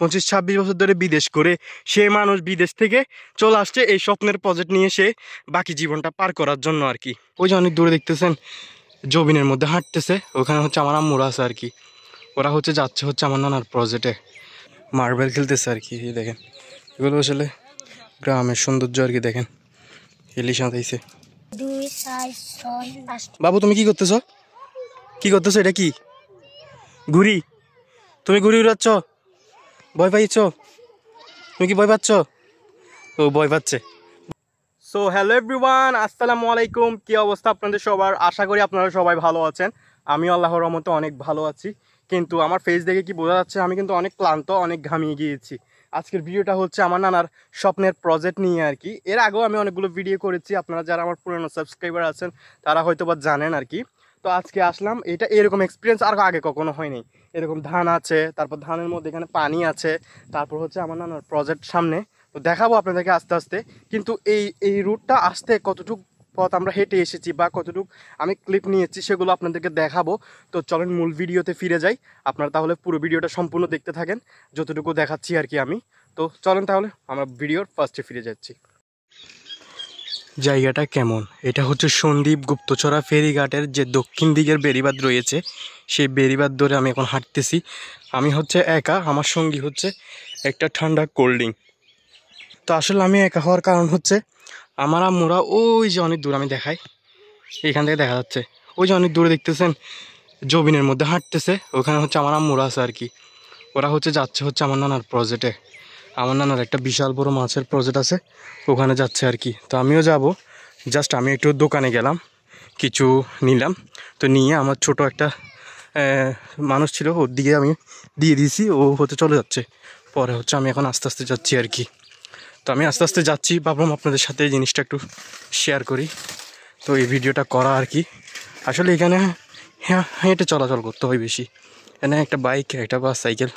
25-26 বছর ধরে বিদেশ করে সে মানুষ বিদেশ থেকে চলে আসছে এই স্বপ্নের প্রজেক্ট নিয়ে সে বাকি জীবনটা পার করার জন্য আর কি। ওই যে অনেক দূরে দেখতেছেন জবিনের মধ্যে হাঁটতেছে, ওখানে হচ্ছে আমার আম্মুরা আছে আর কি। ওরা হচ্ছে যাচ্ছে হচ্ছে আমার নানার প্রজেক্টে মার্বেল খেলতেছে আর কি। দেখেন এগুলো আসলে গ্রামের সৌন্দর্য আর কি। দেখেন ইলিশ আঁতাইছে। বাবু তুমি কি করতেছ? কি করতেছো? এটা কি ঘুড়ি? তুমি ঘুড়ি উড়াচ্ছ? ভয় পাইছ? তুমি কি ভয় পাচ্ছ? ও ভয় পাচ্ছে। সো হ্যালো এভরিওয়ান, আসসালামু আলাইকুম। কি অবস্থা আপনাদের সবার? আশা করি আপনারা সবাই ভালো আছেন। আমি আল্লাহর রহমতে অনেক ভালো আছি, কিন্তু আমার ফেস দেখে কি বোঝা যাচ্ছে আমি কিন্তু অনেক ক্লান্ত, অনেক ঘামিয়ে গিয়েছি। আজকের ভিডিওটা হচ্ছে আমার নানার স্বপ্নের প্রজেক্ট নিয়ে আর কি। এর আগেও আমি অনেকগুলো ভিডিও করেছি, আপনারা যারা আমার পুরনো সাবস্ক্রাইবার আছেন তারা হয়তো বা জানেন আর কি। তো আজকে আসলাম, এটা এরকম এক্সপিরিয়েন্স আর আগে কখনো হয়নি। এরকম ধান আছে, তারপর ধানের মধ্যে এখানে পানি আছে, তারপর হচ্ছে আমার নানার প্রজেক্ট সামনে। তো দেখাবো আপনাদেরকে আস্তে আস্তে। কিন্তু এই রুটটা আসতে কতটুকু পথ আমরা হেঁটে এসেছি বা কতটুকু আমি ক্লিপ নিয়েছি সেগুলো আপনাদেরকে দেখাবো। তো চলেন মূল ভিডিওতে ফিরে যাই। আপনারা তাহলে পুরো ভিডিওটা সম্পূর্ণ দেখতে থাকেন, যতটুকু দেখাচ্ছি আর কি আমি। তো চলেন তাহলে আমরা ভিডিওর ফার্স্টে ফিরে যাচ্ছি। জায়গাটা কেমন? এটা হচ্ছে সন্দ্বীপ গুপ্তচরা ফেরিঘাটের যে দক্ষিণ দিকের বেড়িবাঁধ রয়েছে, সেই বেড়িবাঁধ ধরে আমি এখন হাঁটতেছি। আমি হচ্ছে একা, আমার সঙ্গী হচ্ছে একটা ঠান্ডা কোল্ড ড্রিঙ্ক। তো আসলে আমি একা হওয়ার কারণ হচ্ছে আমার আম্মুরা ওই যে অনেক দূর, আমি দেখাই, এইখান থেকে দেখা যাচ্ছে ওই যে অনেক দূরে দেখতেছেন জবিনের মধ্যে হাঁটতেছে, ওখানে হচ্ছে আমার আম্মুরা আছে আর কি। ওরা হচ্ছে যাচ্ছে হচ্ছে আমার নানার প্রজেক্টে। আমার নানার একটা বিশাল বড় মাছের প্রজেক্ট আছে, ওখানে যাচ্ছে আর কি। তো আমিও যাব। জাস্ট আমি একটু দোকানে গেলাম, কিছু নিলাম। তো নিয়ে আমার ছোট একটা মানুষ ছিল, ওর দিকে আমি দিয়ে দিয়েছি, ও হতে চলে যাচ্ছে। পরে হচ্ছে আমি এখন আস্তে আস্তে যাচ্ছি আর কি। তো আমি আস্তে আস্তে যাচ্ছি, ভাবলাম আপনাদের সাথে এই জিনিসটা একটু শেয়ার করি। তো এই ভিডিওটা করা আর কি। আসলে এখানে হেঁটে চলাচল করতে হয় বেশি। এখানে একটা বাইক, একটা বাস, সাইকেল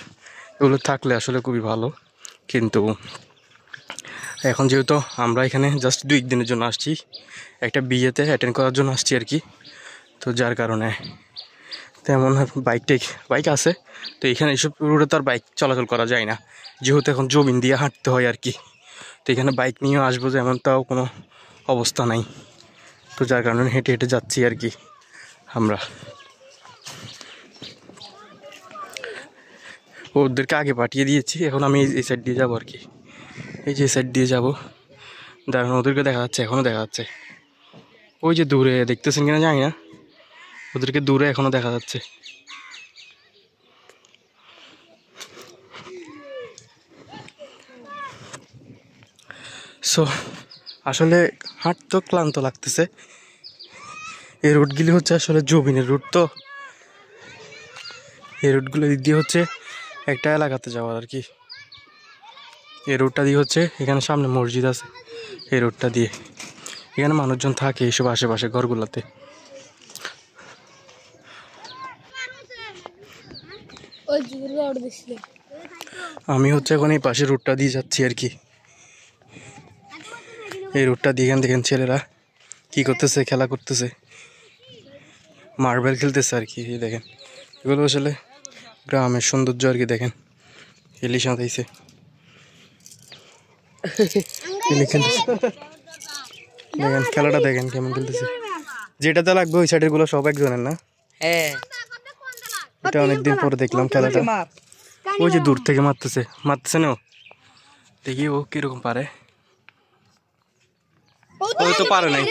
এগুলো থাকলে আসলে খুবই ভালো। কিন্তু এখন যেহেতু আমরা এখানে জাস্ট 2 দিনের জন্য আসছি, একটা বিয়েতে অ্যাটেন্ড করার জন্য আসছি আর কি। তো যার কারণে তেমন বাইক আছে। তো এখানে এইসব রোডে তো আর বাইক চলাচল করা যায় না, যেহেতু এখন জমিন দিয়ে হাঁটতে হয় আর কি। তো এখানে বাইক নিয়েও আসবো যে এমন তাও কোনো অবস্থা নাই। তো যার কারণে হেঁটে হেঁটে যাচ্ছি আর কি আমরা। ওদেরকে আগে পাঠিয়ে দিয়েছি, এখন আমি এই সাইড দিয়ে যাবো আর কি। এই যে সাইড দিয়ে যাবো, দাঁড়ানো ওদেরকে দেখা যাচ্ছে, এখনও দেখা যাচ্ছে। ওই যে দূরে দেখতেছেন কিনা জানি না, ওদেরকে দূরে এখনও দেখা যাচ্ছে। সো আসলে হাঁটতে ক্লান্ত লাগতেছে। এই রুটগুলি হচ্ছে আসলে জবিনের রুট। তো এই রুটগুলো দিয়ে হচ্ছে একটা এলাকাতে যাওয়ার আর কি। এই রুটটা দিয়ে হচ্ছে এখানে সামনে মসজিদ আছে, এই রুটটা দিয়ে এখানে মানুষজন থাকে এইসব আশেপাশে ঘরগুলোতে। আমি হচ্ছে এখন এই পাশে রুটটা দিয়ে যাচ্ছি আর কি। এই রুটটা দিয়ে এখান দেখেন ছেলেরা কি করতেছে, খেলা করতেছে, মার্বেল খেলতেছে আর কি। দেখেন এগুলো আসলে গ্রামের সৌন্দর্য আর কি। দেখেন ইলিশ আঁতাইছে, দেখেন খেলাটা দেখেন কেমন খেলতেছে। যেটাতে লাগবে ওই সাইডের গুলো সব একজনের না। এটা অনেকদিন পরে দেখলাম খেলাটা। ওই যে দূর থেকে মারতেছে না, দেখি ও কিরকম পারে। ও তো পারে নাই,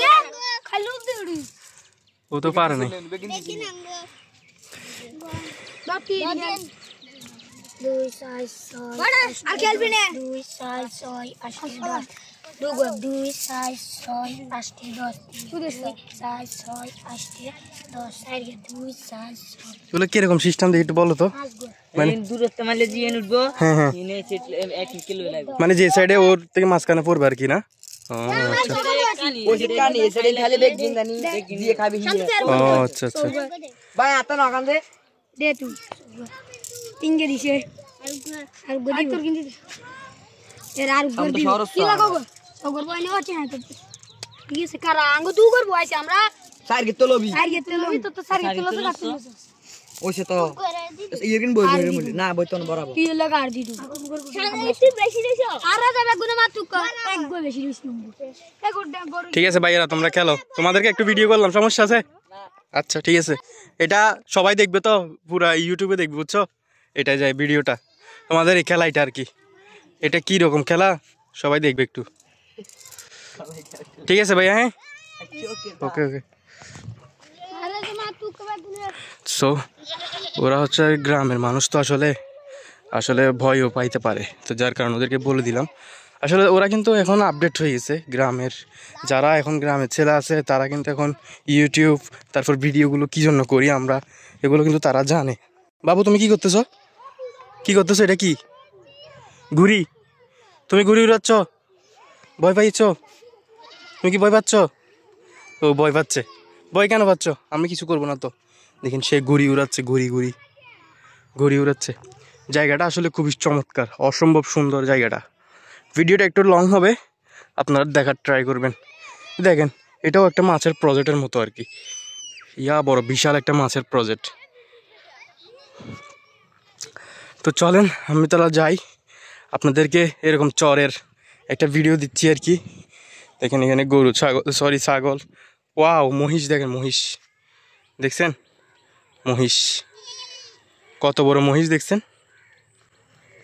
ও তো পারে নাই। কিরকম সিস্টেম দেখি একটু বলো তো। মানে যে সাইডে ওর থেকে মাঝখানে পড়বে আর কি না? আচ্ছা আচ্ছা। ওইসে তো ইয়ে কিন বই বই মুলি না বই তো বরাবর কি লাগা আর দিদু একটু বেশি দিছো আর যাবে গুনা মাত্র এক গো বেশি দিছ ঠিক আছে ভাইয়েরা তোমরা খেলো তোমাদেরকে একটু ভিডিও করলাম সমস্যা আছে আচ্ছা ঠিক আছে এটা সবাই দেখবে তো পুরা ইউটিউবে দেখবে বুঝছো এটা যায় ভিডিওটা তোমাদের এই খেলাটা আর কি এটা কি রকম খেলা সবাই দেখবে একটু ঠিক আছে ভাইয়া হ্যাঁ ওকে ওকে সো ওরা হচ্ছে গ্রামের মানুষ তো আসলে ভয়ও পাইতে পারে তো যার কারণে ওদেরকে বলে দিলাম আসলে ওরা কিন্তু এখন আপডেট হয়ে গেছে গ্রামের যারা এখন গ্রামের ছেলে আছে তারা কিন্তু এখন ইউটিউব তারপর ভিডিওগুলো কী জন্য করি আমরা এগুলো কিন্তু তারা জানে বাবু তুমি কি করতেছো এটা কি ঘুড়ি তুমি ঘুড়ি উড়াচ্ছ ভয় পাইছ তুমি কি ভয় পাচ্ছ ও ভয় পাচ্ছে ভয় কেন পাচ্ছ আমি কিছু করবো না তো দেখেন সে ঘুড়ি উড়াচ্ছে ঘুড়ি উড়াচ্ছে জায়গাটা আসলে খুবই চমৎকার অসম্ভব সুন্দর জায়গাটা ভিডিওটা একটু লং হবে আপনারা দেখার ট্রাই করবেন দেখেন এটাও একটা মাছের প্রজেক্টের মতো আর কি বড় বিশাল একটা মাছের প্রজেক্ট তো চলেন আমি তাহলে যাই আপনাদেরকে এরকম চরের একটা ভিডিও দিচ্ছি আর কি দেখেন এখানে গরু ছাগল ওয়াও মহিষ দেখেন দেখছেন মহিষ কত বড় মহিষ দেখছেন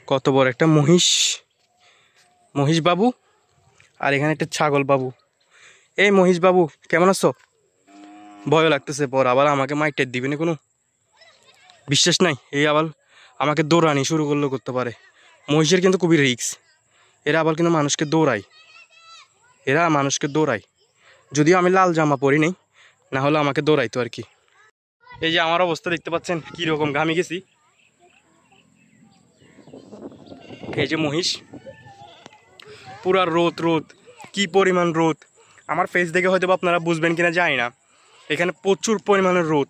কত বড় একটা মহিষ বাবু আর এখানে একটা ছাগল বাবু এই মহিষ বাবু কেমন আছো ভয় লাগতেছে পর আবার আমাকে মাইটের দিবে না কোনো বিশ্বাস নাই এই আবার আমাকে দৌড়ানি শুরু করতে পারে মহিষের কিন্তু খুবই রিস্ক এরা আবার কিন্তু মানুষকে দৌড়ায় যদিও আমি লাল জামা পরি নেই না হলে আমাকে দৌড়াইতো আর কি এই যে আমার অবস্থা দেখতে পাচ্ছেন কীরকম ঘামে গেছি এই যে মহিষ পুরা রোদ কি পরিমাণ রোদ আমার ফেস দেখে হয়তো আপনারা বুঝবেন কিনা জানি না এখানে প্রচুর পরিমাণের রোদ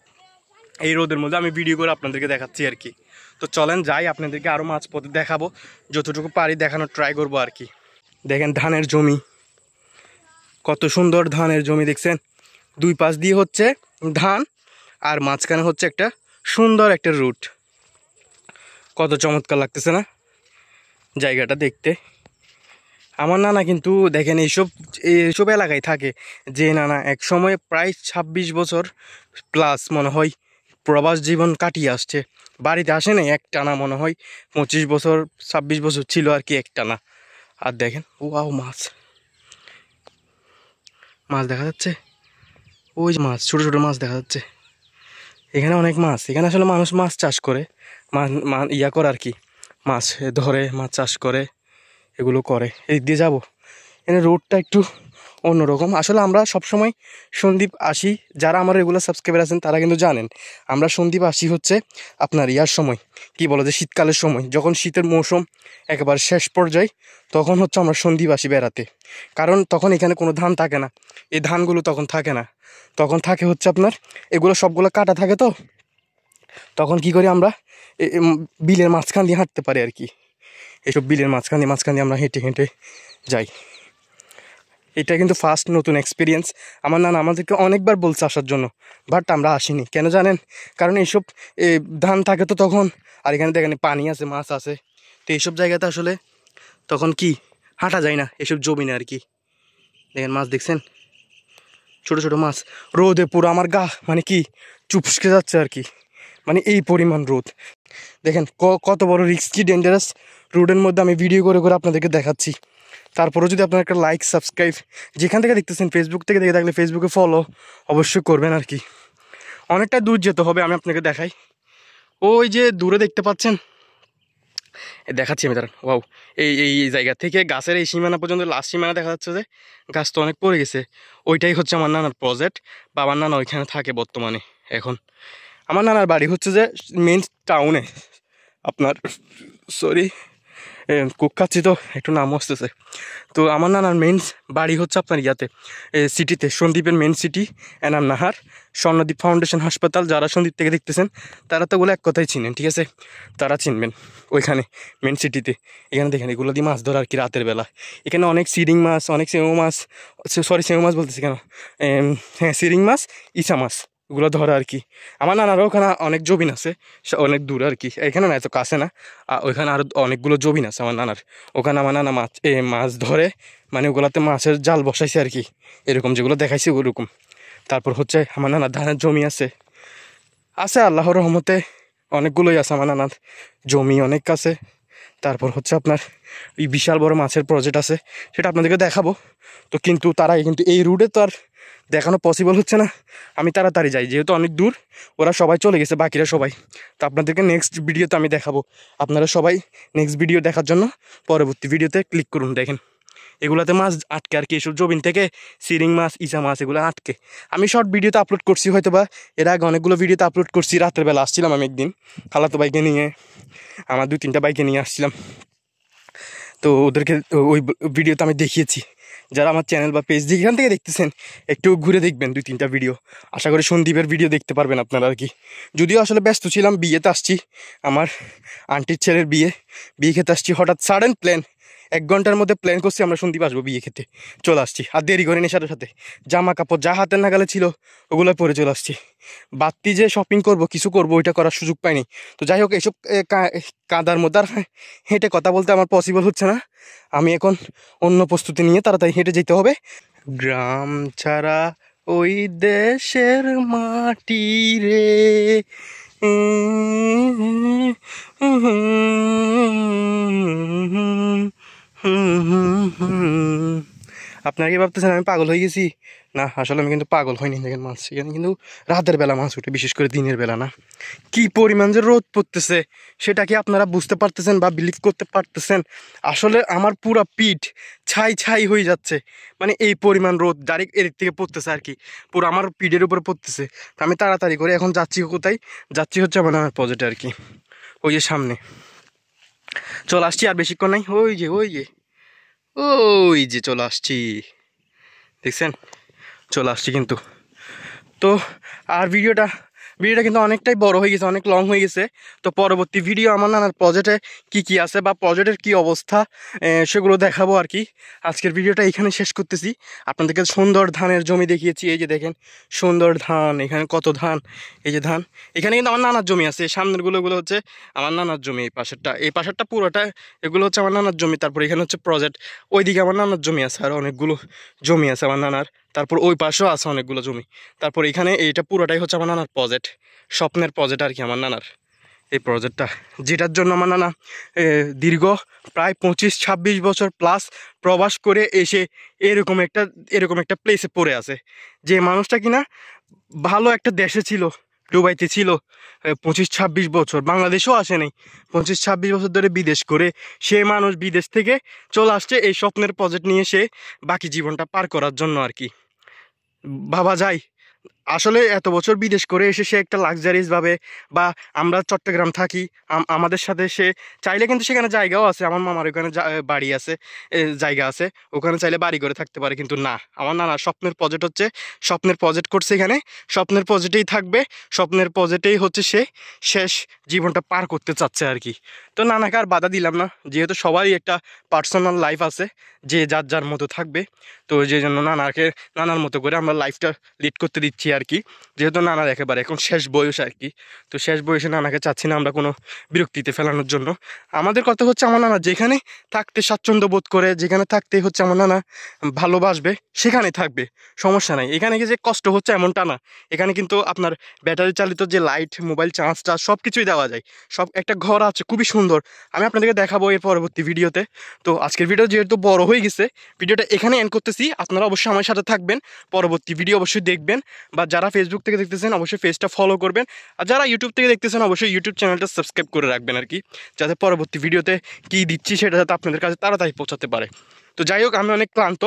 এই রোদের মধ্যে আমি ভিডিও করে আপনাদেরকে দেখাচ্ছি আর কি তো চলেন যাই আপনাদেরকে আরও মাছ পথে দেখাবো যতটুকু পারি দেখানোর ট্রাই করবো আর কি দেখেন ধানের জমি কত সুন্দর ধানের জমি দেখছেন দুই পাশ দিয়ে হচ্ছে ধান আর মাঝখানে হচ্ছে একটা সুন্দর একটা রুট কত চমৎকার লাগতেছে না জায়গাটা দেখতে আমার নানা কিন্তু দেখেন এইসব এলাকায় থাকে যে নানা এক সময় প্রায় ২৬ বছর প্লাস মনে হয় প্রবাস জীবন কাটিয়ে আসছে বাড়িতে আসে না একটানা মনে হয় ২৫ বছর ২৬ বছর ছিল আর কি একটানা আর দেখেন ওয়াও মাছ দেখা যাচ্ছে ওই মাছ ছোটো ছোটো মাছ দেখা যাচ্ছে এখানে অনেক মাছ এখানে আসলে মানুষ মাছ চাষ করে করে আর কি মাছ ধরে মাছ চাষ করে এগুলো করে এই দিয়ে যাবো এখানে রোডটা একটু অন্যরকম আসলে আমরা সবসময় সন্দ্বীপ আসি যারা আমার রেগুলার সাবস্ক্রাইবার আছেন তারা কিন্তু জানেন আমরা সন্দ্বীপ আসি হচ্ছে আপনার সময় কি বলো যে শীতকালের সময় যখন শীতের মৌসুম একেবারে শেষ পর্যায়ে তখন হচ্ছে আমরা সন্দ্বীপ আসি বেড়াতে কারণ তখন এখানে কোনো ধান থাকে না এই ধানগুলো তখন থাকে না তখন থাকে হচ্ছে আপনার এগুলো সবগুলো কাটা থাকে তো তখন কি করি আমরা বিলের মাঝখান দিয়ে হাঁটতে পারি আর কি এইসব বিলের মাঝখান দিয়ে আমরা হেঁটে যাই এটা কিন্তু ফার্স্ট নতুন এক্সপিরিয়েন্স আমার নানা আমাদেরকে অনেকবার বলছে আসার জন্য বাট আমরা আসিনি কেন জানেন কারণ এইসব ধান থাকে তো তখন আর এখানে দেখেন পানি আছে মাছ আছে তো এইসব জায়গাতে আসলে তখন কি হাঁটা যায় না এসব জমি না আর কি দেখেন মাছ দেখছেন ছোটো ছোটো মাছ রোদে পুরো আমার গা মানে কি চুপসকে যাচ্ছে আর কি মানে এই পরিমাণ রোদ দেখেন কত বড় রিস্কি ডেঞ্জারাস রোডের মধ্যে আমি ভিডিও করে আপনাদেরকে দেখাচ্ছি তারপরেও যদি আপনার একটা লাইক সাবস্ক্রাইব যেখান থেকে দেখতেছেন ফেসবুক থেকে দেখে থাকলে ফেসবুকে ফলো অবশ্যই করবেন আর কি অনেকটা দূর যেতে হবে আমি আপনাকে দেখাই ওই যে দূরে দেখতে পাচ্ছেন দেখাচ্ছি আমি তার ওয়াও এই জায়গা থেকে গাছের এই সীমানা পর্যন্ত লাস্ট সীমানা দেখা যাচ্ছে যে গাছ তো অনেক পড়ে গেছে ওইটাই হচ্ছে আমার নানার প্রজেক্ট বাবার নানা ওইখানে থাকে বর্তমানে এখন আমার নানার বাড়ি হচ্ছে যে মেন টাউনে আপনার সরি কুক খাচ্ছি তো একটু নাম আসতেছে তো আমার নানার মেন বাড়ি হচ্ছে আপনার সিটিতে সন্দ্বীপের main city Enam Nahar Swarnadwip foundation হাসপাতাল যারা সন্দ্বীপ থেকে দেখতেছেন তারা তো ওগুলো এক কথাই চিনেন ঠিক আছে তারা চিনবেন ওইখানে মেন সিটিতে এখানে দেখেন এগুলো দিয়ে মাছ ধরা আর কি রাতের বেলা এখানে অনেক সিরিং মাছ অনেক সেও মাছ বলতেছি কেন হ্যাঁ সিরিং মাছ ইসা মাছ ওগুলো ধরে আর কি। আমার নানারও ওখানে অনেক জবিন আছে, অনেক দূর আর কি, এখানে না এত কাছে না। ওইখানে আরও অনেকগুলো জবিন আছে আমার নানার। ওখানে আমার নানা মাছ ধরে, মানে ওগুলোতে মাছের জাল বসাইছে আর কি, এরকম যেগুলো দেখাইছে ওরকম। তারপর হচ্ছে আমার নানার ধানের জমি আছে আল্লাহর রহমতে, অনেকগুলোই আছে আমার নানার জমি অনেক কাছে। তারপর হচ্ছে আপনার এই বিশাল বড় মাছের প্রজেক্ট আছে, সেটা আপনাদেরকে দেখাবো। তো কিন্তু তার আগে কিন্তু এই রুটে তো আর দেখানো পসিবল হচ্ছে না, আমি তাড়াতাড়ি যাই যেহেতু অনেক দূর, ওরা সবাই চলে গেছে বাকিরা সবাই। তো আপনাদেরকে নেক্সট ভিডিওতে আমি দেখাবো, আপনারা সবাই নেক্সট ভিডিও দেখার জন্য পরবর্তী ভিডিওতে ক্লিক করুন। দেখেন এগুলাতে মাছ আটকে আর কি, এসব জবিন থেকে সিরিং মাছ, ইচা মাছ এগুলো আটকে। আমি শর্ট ভিডিওতে আপলোড করছি হয়তো বা, এর আগে অনেকগুলো ভিডিওতে আপলোড করছি। রাতের বেলা আসছিলাম আমি একদিন খালাতো বাইকে নিয়ে, আমার 2-3টা বাইকে নিয়ে আসছিলাম। তো ওদেরকে ওই ভিডিওতে আমি দেখিয়েছি। যারা আমার চ্যানেল বা পেজ এখান থেকে দেখতেছেন একটু ঘুরে দেখবেন 2-3টা ভিডিও, আশা করি সন্দীপের ভিডিও দেখতে পারবেন আপনারা আর কি। যদিও আসলে ব্যস্ত ছিলাম, বিয়েতে আসছি, আমার আন্টির ছেলের বিয়ে খেতে আসছি। হঠাৎ সাডেন প্ল্যান, 1 ঘন্টার মধ্যে প্ল্যান করছি আমরা সন্দীপ আসবো বিয়ে খেতে, চলে আসছি। আর দেরি করিনি, সাথে সাথে জামা কাপড় যা হাতের নাগালে ছিল ওগুলো পরে চলে আসছি। বাড়তি যে শপিং করব কিছু করব ওইটা করার সুযোগ পাইনি। তো যাই হোক, এইসব কাদার মধ্যে আর হেঁটে কথা বলতে আমার পসিবল হচ্ছে না। আমি এখন অন্য প্রস্তুতি নিয়ে তাড়াতাড়ি হেঁটে যেতে হবে। গ্রাম ছাড়া ওই দেশের মাটি রে, আপনারা কি ভাবতেছেন আমি পাগল হয়ে গেছি? না, আসলে আমি কিন্তু পাগল হয়নি। দেখেন মাছ এখানে কিন্তু রাতের বেলা মাছ উঠে, বিশেষ করে দিনের বেলা না। কি পরিমাণ যে রোদ পড়তেছে সেটা কি আপনারা বুঝতে পারতেছেন বা বিলিভ করতে পারতেছেন? আসলে আমার পুরো পিঠ ছাই ছাই হয়ে যাচ্ছে, মানে এই পরিমাণ রোদ ডাইরেক্ট এর থেকে পড়তেছে আর কি, পুরো আমার পিঠের উপরে পড়তেছে। তো আমি তাড়াতাড়ি করে এখন যাচ্ছি, কোথায় যাচ্ছি হচ্ছে আমার নানার প্রজেক্টে আর কি, ওই যে সামনে চলে আসছি। আর বেশিক্ষণ নাই, ওই যে চলে আসছি, দেখছেন চলে আসছি কিন্তু। তো আর ভিডিওটা কিন্তু অনেকটাই বড় হয়ে গেছে, অনেক লং হয়ে গেছে। তো পরবর্তী ভিডিও আমার নানার প্রজেক্টে কি আছে বা প্রজেক্টের কি অবস্থা সেগুলো দেখাবো আর কি। আজকের ভিডিওটা এখানে শেষ করতেছি। আপনাদেরকে সুন্দর ধানের জমি দেখিয়েছি, এই যে দেখেন সুন্দর ধান, এখানে কত ধান, এই যে ধান। এখানে কিন্তু আমার নানার জমি আছে, সামনেরগুলো হচ্ছে আমার নানার জমি, এই পাশেরটা পুরোটা এগুলো হচ্ছে আমার নানার জমি। তারপর এখানে হচ্ছে প্রজেক্ট, ওইদিকে আমার নানার জমি আছে, আর অনেকগুলো জমি আছে আমার নানার। তারপর ওই পাশেও আছে অনেকগুলো জমি। তারপর এখানে এইটা পুরোটাই হচ্ছে আমার নানার প্রজেক্ট, স্বপ্নের প্রজেক্ট আর কি আমার নানার এই প্রজেক্টটা, যেটার জন্য আমার নানা দীর্ঘ প্রায় 25-26 বছর প্লাস প্রবাস করে এসে এরকম একটা প্লেসে পড়ে আছে। যে মানুষটা কিনা ভালো একটা দেশে ছিল, দুবাইতে ছিল 25-26 বছর, বাংলাদেশেও আসেনি, 25-26 বছর ধরে বিদেশ করে সে মানুষ বিদেশ থেকে চলে আসছে এই স্বপ্নের প্রজেক্ট নিয়ে, সে বাকি জীবনটা পার করার জন্য আর কি। ভাবা যায় আসলে এত বছর বিদেশ করে এসে সে একটা লাক্সারিয়াস ভাবে, বা আমরা চট্টগ্রাম থাকি, আমাদের সাথে সে চাইলে কিন্তু সেখানে জায়গাও আছে, আমার মামার ওখানে বাড়ি আছে, জায়গা আছে, ওখানে চাইলে বাড়ি করে থাকতে পারে। কিন্তু না, আমার নানা স্বপ্নের প্রজেক্ট হচ্ছে, স্বপ্নের প্রজেক্ট করছে এখানে, স্বপ্নের প্রজেক্টেই থাকবে, স্বপ্নের প্রজেক্টেই হচ্ছে সে শেষ জীবনটা পার করতে চাচ্ছে আর কি। তো নানাকে আর বাধা দিলাম না, যেহেতু সবারই একটা পার্সোনাল লাইফ আছে, যে যার যার মতো থাকবে। তো যে জন্য নানার মতো করে আমরা লাইফটা লিড করতে দিচ্ছি আর কি, যেহেতু নানার একেবারে এখন শেষ বয়স আর কি। তো শেষ বয়সে নানাকে চাচ্ছি না আমরা কোনো বিরক্তিতে ফেলানোর জন্য। আমাদের কথা হচ্ছে আমার নানা যেখানে থাকতে স্বাচ্ছন্দ্য বোধ করে, যেখানে থাকতে হচ্ছে আমার নানা ভালোবাসবে সেখানে থাকবে, সমস্যা নাই। এখানে যে কষ্ট হচ্ছে এমনটা না, এখানে কিন্তু আপনার ব্যাটারি চালিত যে লাইট, মোবাইল চার্জ সব কিছুই দেওয়া যায়, সব একটা ঘর আছে খুবই সুন্দর, আমি আপনাদেরকে দেখাবো এর পরবর্তী ভিডিওতে। তো আজকের ভিডিও যেহেতু বড় হয়ে গেছে, ভিডিওটা এখানে এন্ড করতেছি। আপনারা অবশ্যই আমার সাথে থাকবেন, পরবর্তী ভিডিও অবশ্যই দেখবেন, বা যারা ফেসবুক থেকে দেখতেছেন অবশ্যই পেজটা ফলো করবেন, আর যারা ইউটিউব থেকে দেখতেছেন অবশ্যই ইউটিউব চ্যানেলটা সাবস্ক্রাইব করে রাখবেন আর কি, যাতে পরবর্তী ভিডিওতে কী দিচ্ছি সেটা যাতে আপনাদের কাছে তাড়াতাড়ি পৌঁছাতে পারে। তো যাই হোক, আমি অনেক ক্লান্ত,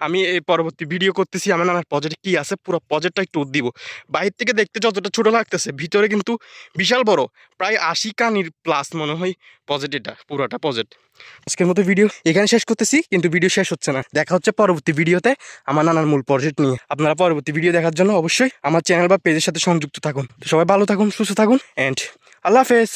আমি এই পরবর্তী ভিডিও করতেছি। আমার নানার প্রজেক্ট কী আছে পুরো প্রজেক্টটা একটু দিব। বাইরে থেকে দেখতে যতটা ছোটো লাগতেছে, ভিতরে কিন্তু বিশাল বড়, প্রায় 80 কানির প্লাস মনে হয় প্রজেক্ট, এটা পুরোটা প্রজেক্ট। আজকের মতো ভিডিও এখানে শেষ করতেছি, কিন্তু ভিডিও শেষ হচ্ছে না, দেখা হচ্ছে পরবর্তী ভিডিওতে আমার নানার মূল প্রজেক্ট নিয়ে। আপনারা পরবর্তী ভিডিও দেখার জন্য অবশ্যই আমার চ্যানেল বা পেজের সাথে সংযুক্ত থাকুন। তো সবাই ভালো থাকুন, সুস্থ থাকুন, অ্যান্ড আল্লাহ হাফেজ।